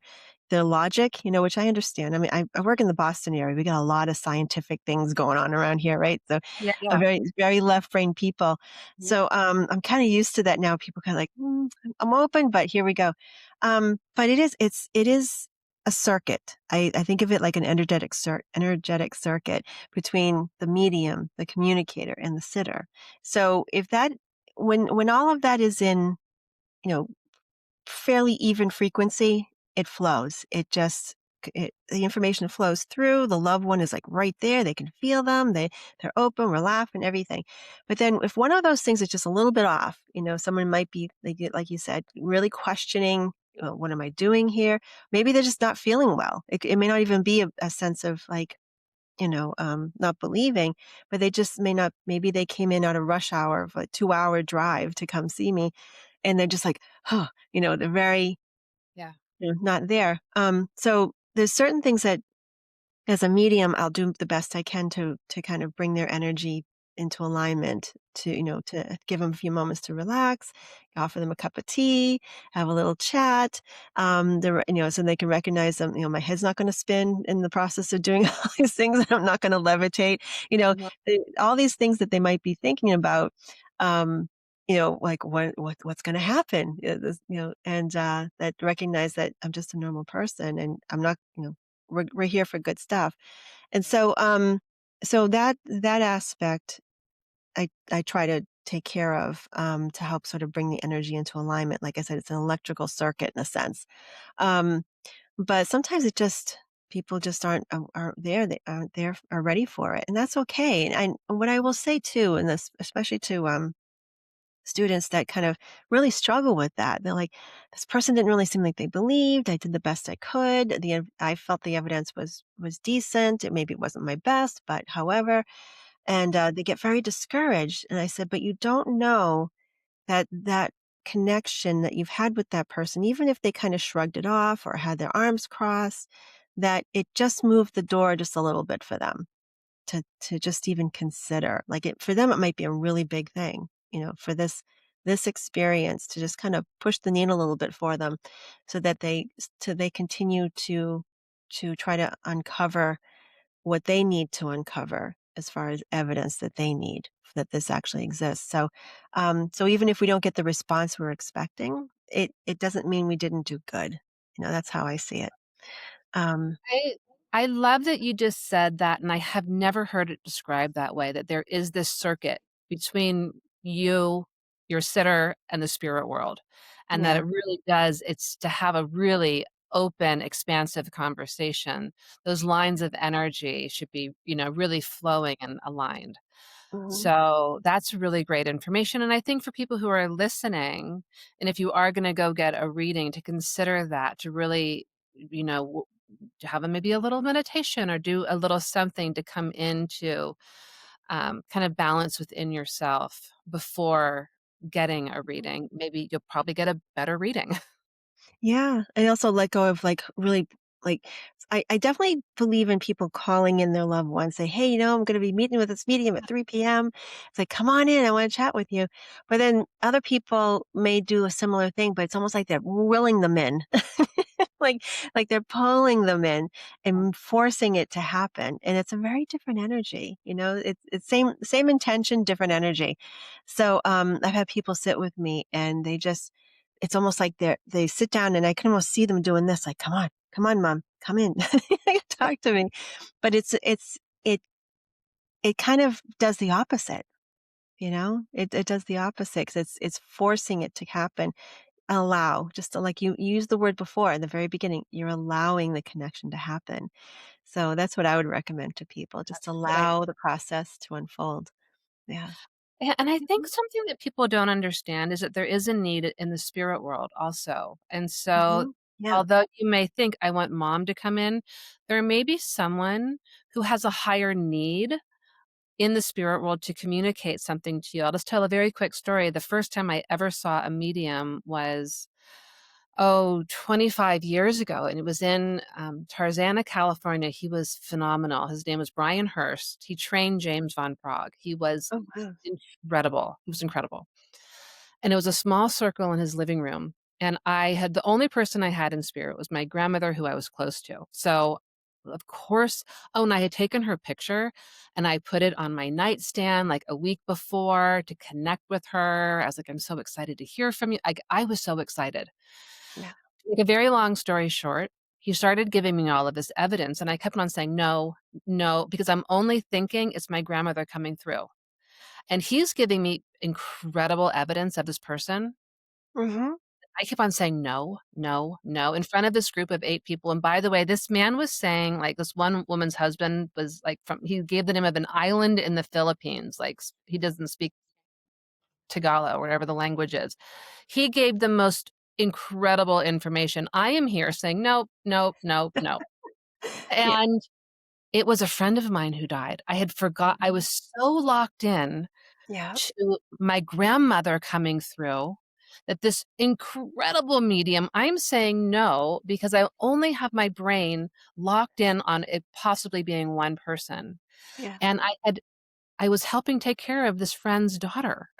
S2: logic, which I understand. I mean, I work in the Boston area. We got a lot of scientific things going on around here, right? So,
S1: Yeah,
S2: a
S1: yeah.
S2: very very left brain people.
S1: Mhm.
S2: So, I'm kinda used to that now. People kinda like, I'm open, but here we go." But it is a circuit. I think of it like an energetic circuit between the medium, the communicator, and the sitter. So if that when all of that is in, you know, fairly even frequency, it flows. The information flows through. The loved one is like right there. They can feel them. They're open. We're laughing, everything. But then if one of those things is just a little bit off, someone might be like you said, really questioning. What am I doing here? Maybe they're just not feeling well. It may not even be a sense of like not believing, but they just may not, maybe they came in at a rush hour of a 2-hour drive to come see me. And they're just like, huh, they're very,
S1: Yeah.
S2: not there. So there's certain things that as a medium, I'll do the best I can to kind of bring their energy into alignment to give them a few moments to relax, offer them a cup of tea, have a little chat, so they can recognize them. My head's not going to spin in the process of doing all these things. And I'm not going to levitate.
S1: Mhm.
S2: All these things that they might be thinking about. Like what's going to happen? And that recognize that I'm just a normal person, and I'm not. We're here for good stuff. And so that aspect, I try to take care of, to help sort of bring the energy into alignment. Like I said, it's an electrical circuit in a sense. Um, but sometimes it just people just aren't there. They aren't there are ready for it, and that's okay. And what I will say too, and this especially to students that kind of really struggle with that. They're like, this person didn't really seem like they believed. I did the best I could. I felt the evidence was decent. Maybe it wasn't my best, but however, and they get very discouraged. And I said, but you don't know that connection that you've had with that person, even if they kind of shrugged it off or had their arms crossed, that it just moved the door just a little bit for them to just even consider. Like it for them, it might be a really big thing, for this experience to just kind of push the needle a little bit for them so that they continue to try to uncover what they need to uncover as far as evidence that they need that this actually exists. So even if we don't get the response we're expecting, it doesn't mean we didn't do good. That's how I see it. Um,
S1: I I love that you just said that, and I have never heard it described that way, that there is this circuit between you, your sitter, and the spirit world, and that
S2: yeah.
S1: it really does it's to have a really open, expansive conversation. Those lines of energy should be, really flowing and aligned.
S2: Mhm.
S1: So, that's really great information, and I think for people who are listening, and if you are gonna go get a reading, to consider that, to really, to have a maybe a little meditation or do a little something to come into, kind of balance within yourself before getting a reading. Maybe you'll probably get a better reading.
S2: Yeah, and also let go of, like, really like, I definitely believe in people calling in their loved ones, say, "Hey, I'm gonna be meeting with this medium at 3 p.m." It's like, "Come on in, I wanna chat with you." But then other people may do a similar thing, but it's almost like they're willing them in. Like like they're pulling them in and forcing it to happen, and it's a very different energy, It's same intention, different energy. So, I've had people sit with me and it's almost like they sit down and I can almost see them doing this, like, come on, mom, come in, talk to me." But it kind of does the opposite, It does the opposite 'cause it's forcing it to happen. Allow, just to, like you used the word before in the very beginning, you're allowing the connection to happen. So that's what I would recommend to people, just
S1: That's great.
S2: allow the process to unfold. Yeah.
S1: Yeah, and I think
S2: Mhm.
S1: something that people don't understand is that there is a need in the spirit world also. And so,
S2: Mhm. Yeah.
S1: although you may think, "I want mom to come in," there may be someone who has a higher need in the spirit world to communicate something to you. I'll just tell a very quick story. The first time I ever saw a medium was, 25 years ago, and it was in, Tarzana, California. He was phenomenal. His name was Brian Hurst. He trained James Van Praagh. He was
S2: Oh, wow.
S1: incredible. He was incredible. And it was a small circle in his living room, and the only person I had in spirit was my grandmother who I was close to. So, of course and I had taken her picture, and I put it on my nightstand, like, a week before to connect with her. I was like, "I'm so excited to hear from you." I was so excited.
S2: Yeah.
S1: To make a very long story short, he started giving me all of this evidence, and I kept on saying, "No, no," because I'm only thinking it's my grandmother coming through. And he's giving me incredible evidence of this person.
S2: Mhm.
S1: I keep on saying, "No, no, no," in front of this group of 8 people, and by the way, this man was saying, like, this one woman's husband was, like, he gave the name of an island in the Philippines, like, he doesn't speak Tagalog or whatever the language is. He gave the most incredible information. I am here saying, "Nope, nope, nope, nope,"
S2: Yeah.
S1: and it was a friend of mine who died. I
S2: Mhm.
S1: was so locked in
S2: Yeah.
S1: to my grandmother coming through, that this incredible medium, I'm saying no because I only have my brain locked in on it possibly being one person.
S2: Yeah.
S1: And I was helping take care of this friend's daughter.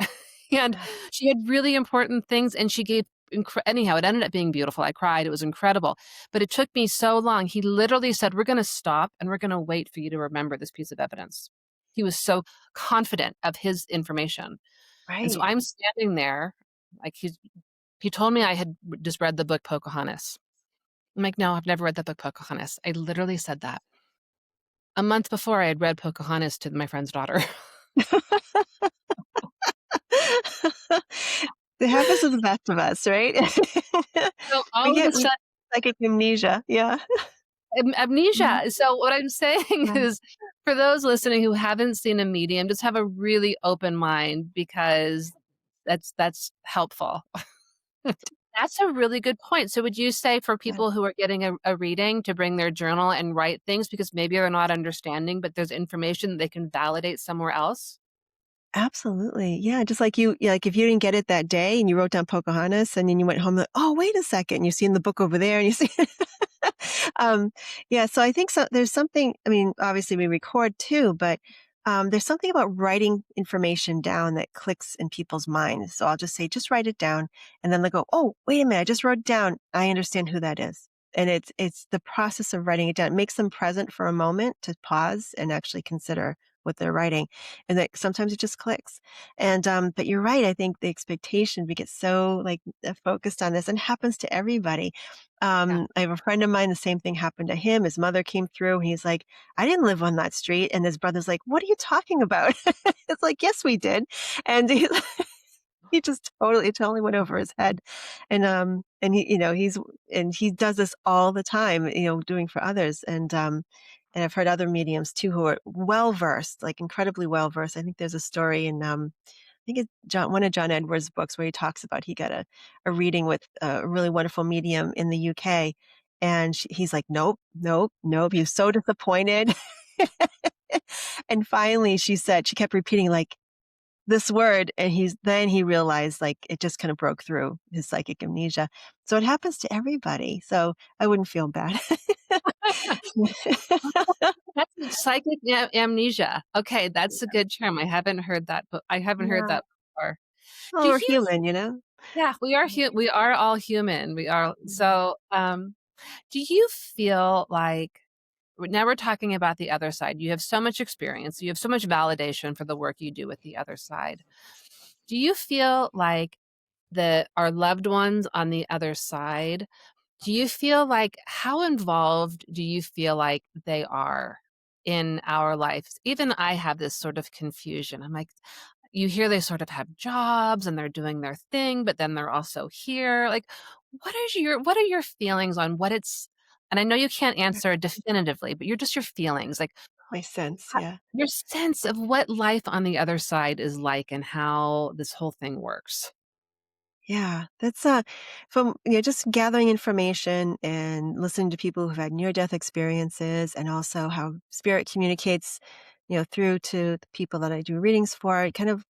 S1: And
S2: Yeah.
S1: she had really important things and she gave anyhow, it ended up being beautiful. I cried. It was incredible. But it took me so long. He literally said, "We're gonna stop and we're gonna wait for you to remember this piece of evidence." He was so confident of his information. And so
S2: Right.
S1: I'm standing there, like he told me I had just read the book Pocahontas. I'm like, "No, I've never read the book Pocahontas." I literally said that. A month before I had read Pocahontas to my friend's daughter.
S2: It happens to the best of us, right?
S1: So all of a
S2: We
S1: sudden,
S2: psychic amnesia, yeah. Mhm.
S1: amnesia. So what I'm saying
S2: Yeah,
S1: is, for those listening who haven't seen a medium, just have a really open mind because that's helpful. That's a really good point. So would you say for
S2: yeah.
S1: people who are getting a reading to bring their journal and write things because maybe they're not understanding, but there's information they can validate somewhere else?
S2: Absolutely. Yeah, just like you yeah, like, if you didn't get it that day and you wrote down Pocahontas and then you went home like, "Oh, wait a second," you've seen the book over there and you see Um, yeah, so I think there's something I mean, obviously we record too, but, there's something about writing information down that clicks in people's minds. So I'll just say, "Just write it down," and then they go, "Oh, wait a minute, I just wrote it down. I understand who that is." And it's the process of writing it down. It makes them present for a moment to pause and actually consider what they're writing, and that sometimes it just clicks. And, but you're right, I think the expectation, we get so, like, focused on this, and it happens to everybody.
S1: Yeah.
S2: I have a friend of mine, the same thing happened to him. His mother came through. He's like, I didn't live on that street. And his brother's like, what are you talking about? It's like, yes, we did. And he just it totally went over his head. And he, and he does this all the time, doing for others. And I've heard other mediums too who are well versed, like incredibly well versed. I think there's a story in, I think it's one of John Edwards' books where he talks about he got a reading with a really wonderful medium in the UK, and he's like, "Nope, nope, nope." He was so disappointed. And finally, she kept repeating like this word, and then he realized like it just kind of broke through his psychic amnesia. So it happens to everybody. So I wouldn't feel bad.
S1: That's psychic amnesia. Okay, that's a good term. I haven't heard
S2: Yeah.
S1: that before.
S2: Well,
S1: Do
S2: we're
S1: you
S2: human, you know.
S1: Yeah, we are all human. We are so, do you feel like now we're talking about the other side. You have so much experience. You have so much validation for the work you do with the other side. Do you feel like our loved ones on the other side, do you feel like how involved do you feel like they are in our lives? Even I have this sort of confusion. I'm like, you hear they sort of have jobs and they're doing their thing, but then they're also here. Like, what are your feelings on what it's and I know you can't answer definitively, but your feelings, like
S2: My sense,
S1: ho
S2: yeah.
S1: your sense of what life on the other side is like and how this whole thing works.
S2: Yeah, that's from just gathering information and listening to people who've had near death experiences, and also how spirit communicates, through to the people that I do readings for. Kind of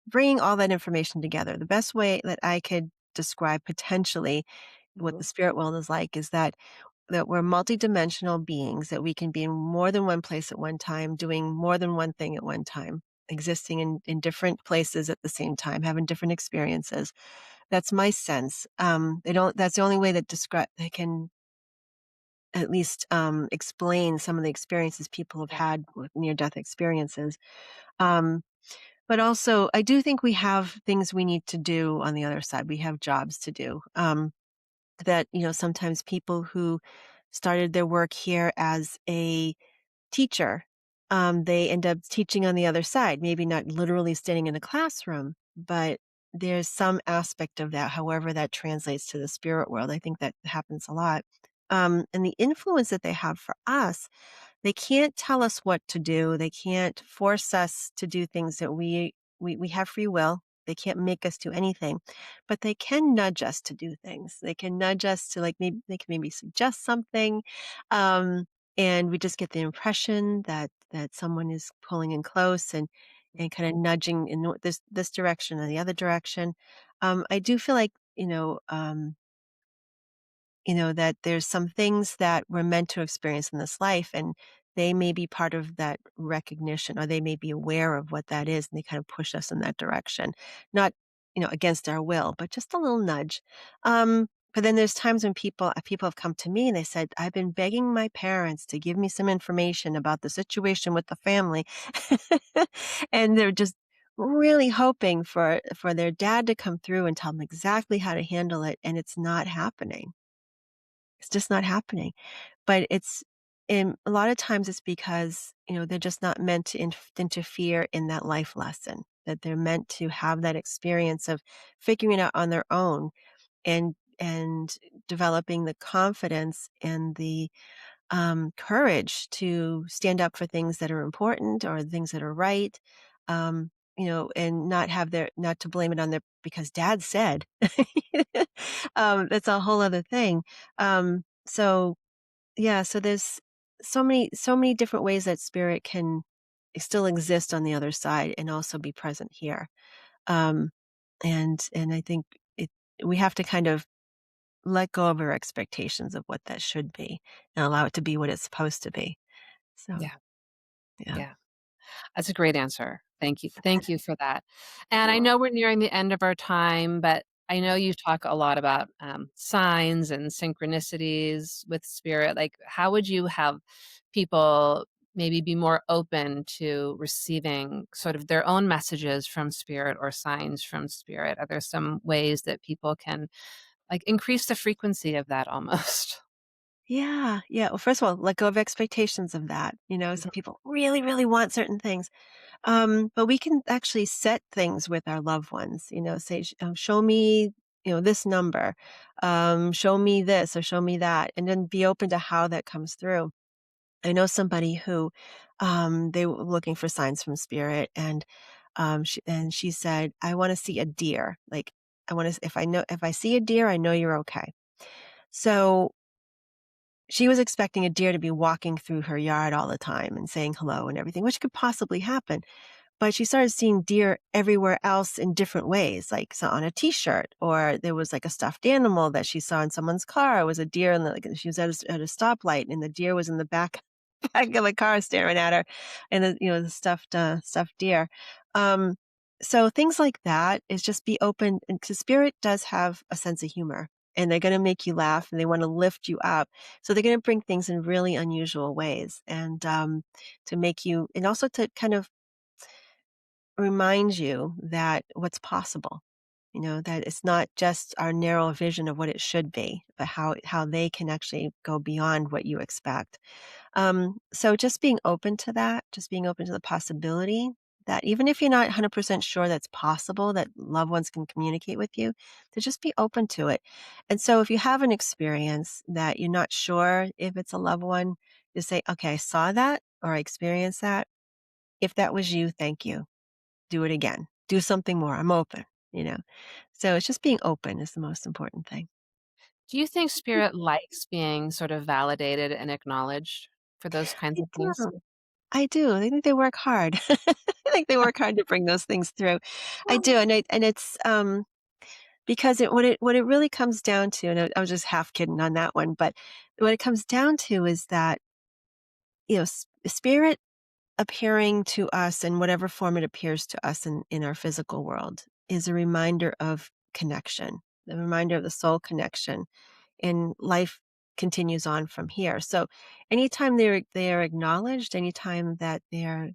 S2: bringing all that information together. The best way that I could describe potentially what the
S1: Mhm.
S2: spirit world is like is that we're multidimensional beings, that we can be in more than one place at one time, doing more than one thing at one time, existing in different places at the same time, having different experiences. That's my sense. They don't That's the only way that describe they can at least, explain some of the experiences people have
S1: Yeah.
S2: had with near-death experiences. Um, but also, I do think we have things we need to do on the other side. We have jobs to do, that, sometimes people who started their work here as a teacher, they end up teaching on the other side, maybe not literally standing in a classroom, but there's some aspect of that, however that translates to the spirit world. I think that happens a lot. And the influence that they have for us, they can't tell us what to do. They can't force us to do things that we have free will. They can't make us do anything, but they can nudge us to do things. They can nudge us to like maybe they can maybe suggest something. Um, and we just get the impression that someone is pulling in close and kind of nudging in this direction or the other direction. I do feel like that there's some things that we're meant to experience in this life, and they may be part of that recognition, or they may be aware of what that is, and they kind of push us in that direction, not against our will, but just a little nudge. But then there's times when people have come to me and they said, I've been begging my parents to give me some information about the situation with the family. And they're just really hoping for their dad to come through and tell them exactly how to handle it, and it's not happening. It's just not happening. But a lot of times it's because, they're just not meant to interfere in that life lesson. that they're meant to have that experience of figuring it out on their own and developing the confidence and the courage to stand up for things that are important or things that are right. And not to blame it on their because dad said. That's a whole other thing. So yeah, so there's so many different ways that spirit can still exist on the other side and also be present here. Um, and I think it we have to kind of let go of our expectations of what that should be and allow it to be what it's supposed to be. So,
S1: Yeah.
S2: yeah.
S1: Yeah. That's a great answer. Thank you. Thank you for that. And I
S2: Well,
S1: know we're nearing the end of our time, but I know you talk a lot about signs and synchronicities with spirit. Like, how would you have people maybe be more open to receiving sort of their own messages from spirit or signs from spirit? Are there some ways that people can like increase the frequency of that almost?
S2: yeah, yeah. Well, first of all, let go of expectations of that. Some people really, really want certain things. But we can actually set things with our loved ones, say, show me, this number, show me this or show me that, and then be open to how that comes through. I know somebody who they were looking for signs from spirit she said, I want to see a deer. Like I want to, if I see a deer, I know you're okay. So she was expecting a deer to be walking through her yard all the time and saying hello and everything, which could possibly happen. But she started seeing deer everywhere else in different ways, like so on a T-shirt, or there was like a stuffed animal that she saw in someone's car. It was a deer, and like she was at a stoplight, and the deer was in the back back of the car staring at her, and the stuffed deer. Um, so things like that is just be open, and because spirit does have a sense of humor, and they're going to make you laugh, and they want to lift you up. So they're going to bring things in really unusual ways, and to make you, and also to kind of remind you that what's possible, that it's not just our narrow vision of what it should be, but how they can actually go beyond what you expect. So just being open to that, just being open to the possibility that even if you're not 100% sure that's possible, that loved ones can communicate with you, to just be open to it. And so if you have an experience that you're not sure if it's a loved one, just say, okay, I saw that or I experienced that. If that was you, thank you. Do it again. Do something more. I'm open, you know? So it's just being open is the most important thing.
S1: Do you think spirit likes being sort of validated and acknowledged for those kinds
S2: I
S1: of things?
S2: do. I do. I think they work hard. I think they work hard to bring those things through. I do. And it's, because what it really comes down to, and I was just half kidding on that one, but what it comes down to is that, spirit appearing to us in whatever form it appears to us in our physical world is a reminder of connection, the reminder of the soul connection, and life continues on from here. So anytime they are acknowledged, anytime that they're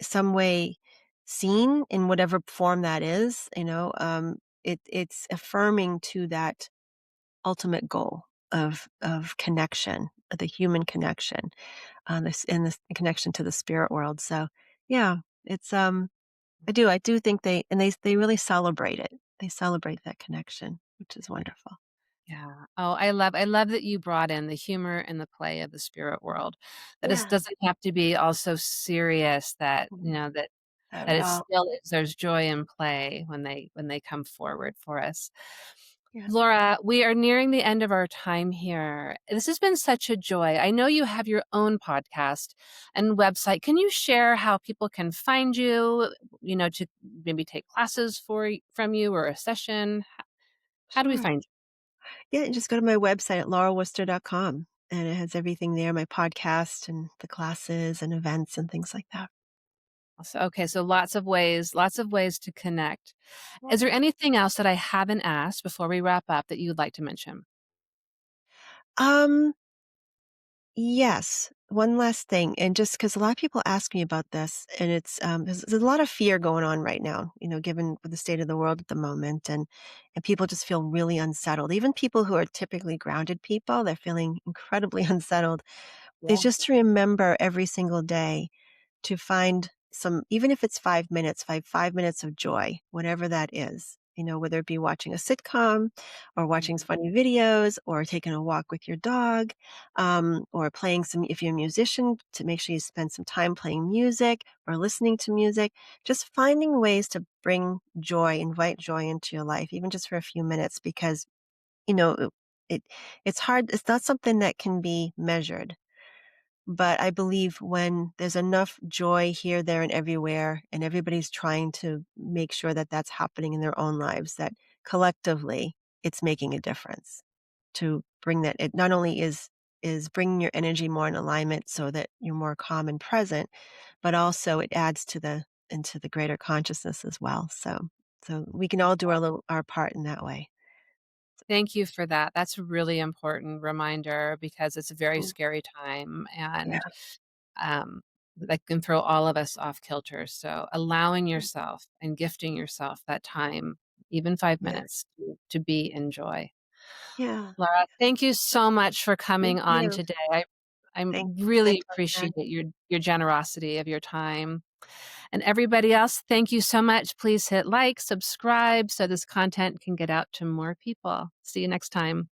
S2: some way seen in whatever form that is, it's affirming to that ultimate goal of connection, the human connection, this connection to the spirit world. So yeah, it's I do think they really celebrate it. They celebrate that connection, which is wonderful.
S1: Yeah. Oh, I love that you brought in the humor and the play of the spirit world. That it
S2: Yeah.
S1: doesn't have to be all so serious that,
S2: Mhm.
S1: that
S2: Not
S1: that
S2: at
S1: it
S2: all.
S1: still is there's joy and play when they come forward for us.
S2: Yeah.
S1: Laura, we are nearing the end of our time here. This has been such a joy. I know you have your own podcast and website. Can you share how people can find you, to maybe take classes from you or a session? How do we
S2: Sure.
S1: find
S2: Yeah, and just go to my website at laurawooster.com, and it has everything there, my podcast and the classes and events and things like that.
S1: So, okay, so lots of ways to connect. Is there anything else that I haven't asked before we wrap up that you'd like to mention?
S2: Um, yes, one last thing, and just because a lot of people ask me about this, and there's a lot of fear going on right now, given the state of the world at the moment, and people just feel really unsettled. Even people who are typically grounded people, they're feeling incredibly unsettled. Is
S1: Yeah.
S2: just to remember every single day to find some, even if it's 5 minutes, 5 minutes of joy, whatever that is, whether it be watching a sitcom or watching
S1: Mhm.
S2: funny videos or taking a walk with your dog, or playing some, if you're a musician, to make sure you spend some time playing music or listening to music, just finding ways to bring joy, invite joy into your life, even just for a few minutes, because, you know, it, it it's hard. It's not something that can be measured, but I believe when there's enough joy here, there, and everywhere, and everybody's trying to make sure that that's happening in their own lives, that collectively it's making a difference to bring that. It not only is bringing your energy more in alignment so that you're more calm and present, but also it adds to the into the greater consciousness as well. So we can all do our part in that way.
S1: Thank you for that. That's a really important reminder because it's a very
S2: Mm,
S1: scary time
S2: yeah.
S1: and that can throw all of us off kilter. So allowing
S2: Mm,
S1: yourself and gifting yourself that time, even 5
S2: yeah.
S1: minutes to be in joy.
S2: Yeah.
S1: Laura, thank you so much for coming
S2: Thank
S1: on
S2: you.
S1: today. I
S2: Thank you for the
S1: really appreciate
S2: time.
S1: your generosity of your time. And everybody else, thank you so much. Please hit like, subscribe so this content can get out to more people. See you next time.